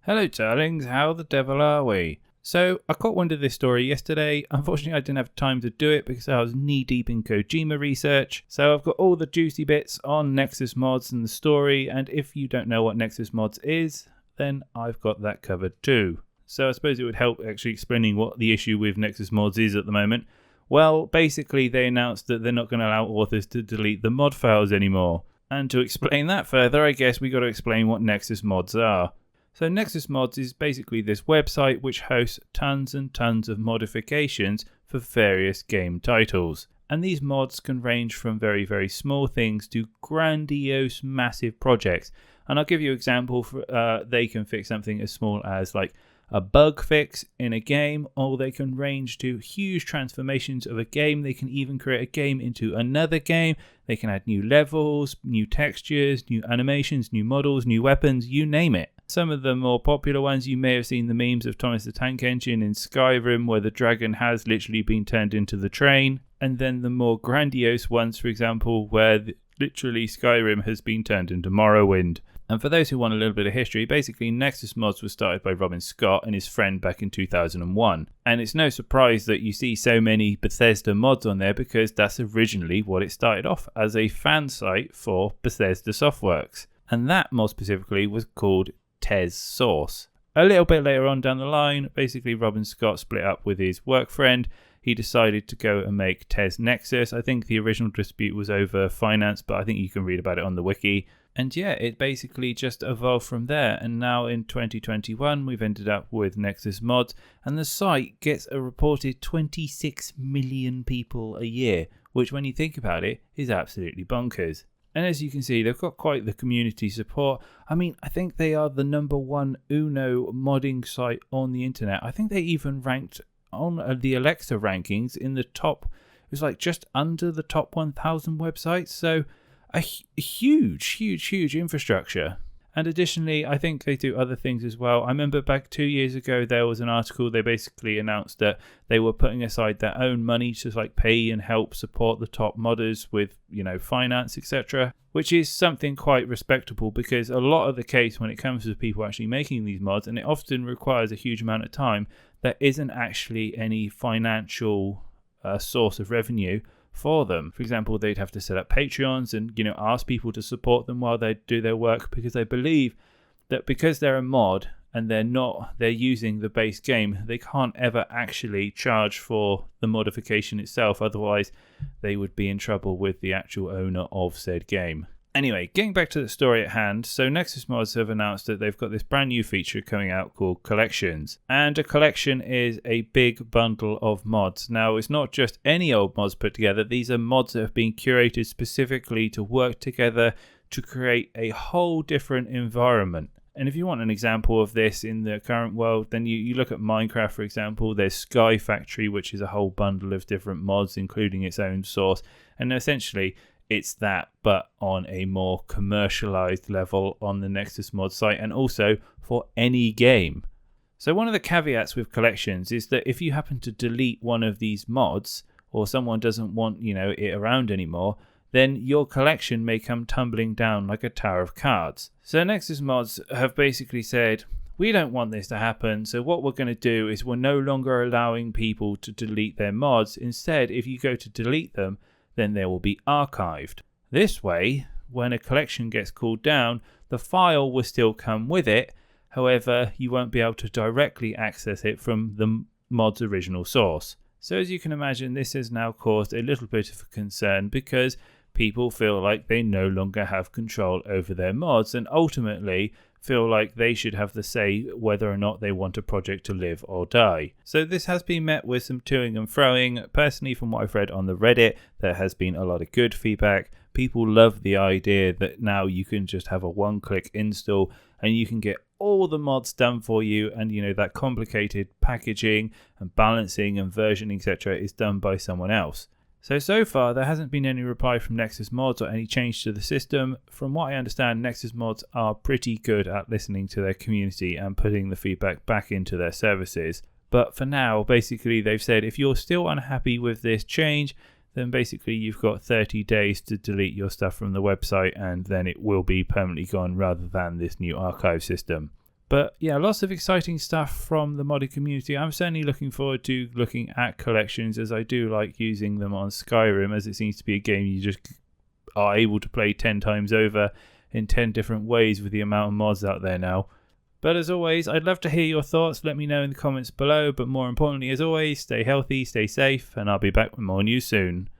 Hello darlings, how the devil are we? So, I caught wind of this story yesterday. Unfortunately, I didn't have time to do it because I was knee-deep in Kojima research. So I've got all the juicy bits on Nexus Mods and the story, and if you don't know what Nexus Mods is, then I've got that covered too. So I suppose it would help actually explaining what the issue with Nexus Mods is at the moment. Well, basically they announced that they're not going to allow authors to delete the mod files anymore. And to explain that further, I guess we got to explain what Nexus Mods are. So Nexus Mods is basically this website which hosts tons and tons of modifications for various game titles. And these mods can range from very, very small things to grandiose, massive projects. And I'll give you an example. They can fix something as small as like a bug fix in a game, or they can range to huge transformations of a game. They can even create a game into another game. They can add new levels, new textures, new animations, new models, new weapons, you name it. Some of the more popular ones, you may have seen the memes of Thomas the Tank Engine in Skyrim, where the dragon has literally been turned into the train. And then the more grandiose ones, for example, where literally Skyrim has been turned into Morrowind. And for those who want a little bit of history, basically Nexus Mods was started by Robin Scott and his friend back in 2001. And it's no surprise that you see so many Bethesda mods on there, because that's originally what it started off as, a fan site for Bethesda Softworks. And that more specifically was called Tez Source. A little bit later on down the line, basically Robin Scott split up with his work friend. He decided to go and make Tez Nexus. I think the original dispute was over finance, but I think you can read about it on the wiki. And yeah, it basically just evolved from there. And now in 2021, we've ended up with Nexus Mods, and the site gets a reported 26 million people a year, which when you think about it is absolutely bonkers. And as you can see, they've got quite the community support. I mean, I think they are the #1 Uno modding site on the internet. I think they even ranked on the Alexa rankings in the top. It was like just under the top 1,000 websites. So a huge infrastructure. And additionally, I think they do other things as well. I remember back 2 years ago, there was an article. They basically announced that they were putting aside their own money to like pay and help support the top modders with, finance, etc. Which is something quite respectable, because a lot of the case when it comes to people actually making these mods, and it often requires a huge amount of time, there isn't actually any financial source of revenue for them. For example, they'd have to set up Patreons and ask people to support them while they do their work, because they believe that because they're a mod and they're using the base game, they can't ever actually charge for the modification itself, otherwise they would be in trouble with the actual owner of said game. Anyway, getting back to the story at hand, so Nexus Mods have announced that they've got this brand new feature coming out called Collections. And a collection is a big bundle of mods. Now, it's not just any old mods put together. These are mods that have been curated specifically to work together to create a whole different environment. And if you want an example of this in the current world, then you look at Minecraft, for example. There's Sky Factory, which is a whole bundle of different mods, including its own source. And essentially, it's that, but on a more commercialized level on the Nexus Mod site, and also for any game. So one of the caveats with collections is that if you happen to delete one of these mods, or someone doesn't want it around anymore, then your collection may come tumbling down like a tower of cards. So Nexus Mods have basically said, we don't want this to happen, so what we're going to do is we're no longer allowing people to delete their mods. Instead, if you go to delete them, then they will be archived. This way, when a collection gets called down, the file will still come with it. However, you won't be able to directly access it from the mod's original source. So as you can imagine, this has now caused a little bit of a concern, because people feel like they no longer have control over their mods, and ultimately feel like they should have the say whether or not they want a project to live or die. So this has been met with some toing and froing. Personally, from what I've read on the Reddit, there has been a lot of good feedback. People love the idea that now you can just have a one-click install and you can get all the mods done for you, and that complicated packaging and balancing and versioning, etc. is done by someone else. So far, there hasn't been any reply from Nexus Mods or any change to the system. From what I understand, Nexus Mods are pretty good at listening to their community and putting the feedback back into their services. But for now, basically, they've said if you're still unhappy with this change, then basically you've got 30 days to delete your stuff from the website, and then it will be permanently gone rather than this new archive system. But yeah, lots of exciting stuff from the modded community. I'm certainly looking forward to looking at collections, as I do like using them on Skyrim, as it seems to be a game you just are able to play 10 times over in 10 different ways with the amount of mods out there now. But as always, I'd love to hear your thoughts. Let me know in the comments below. But more importantly, as always, stay healthy, stay safe, and I'll be back with more news soon.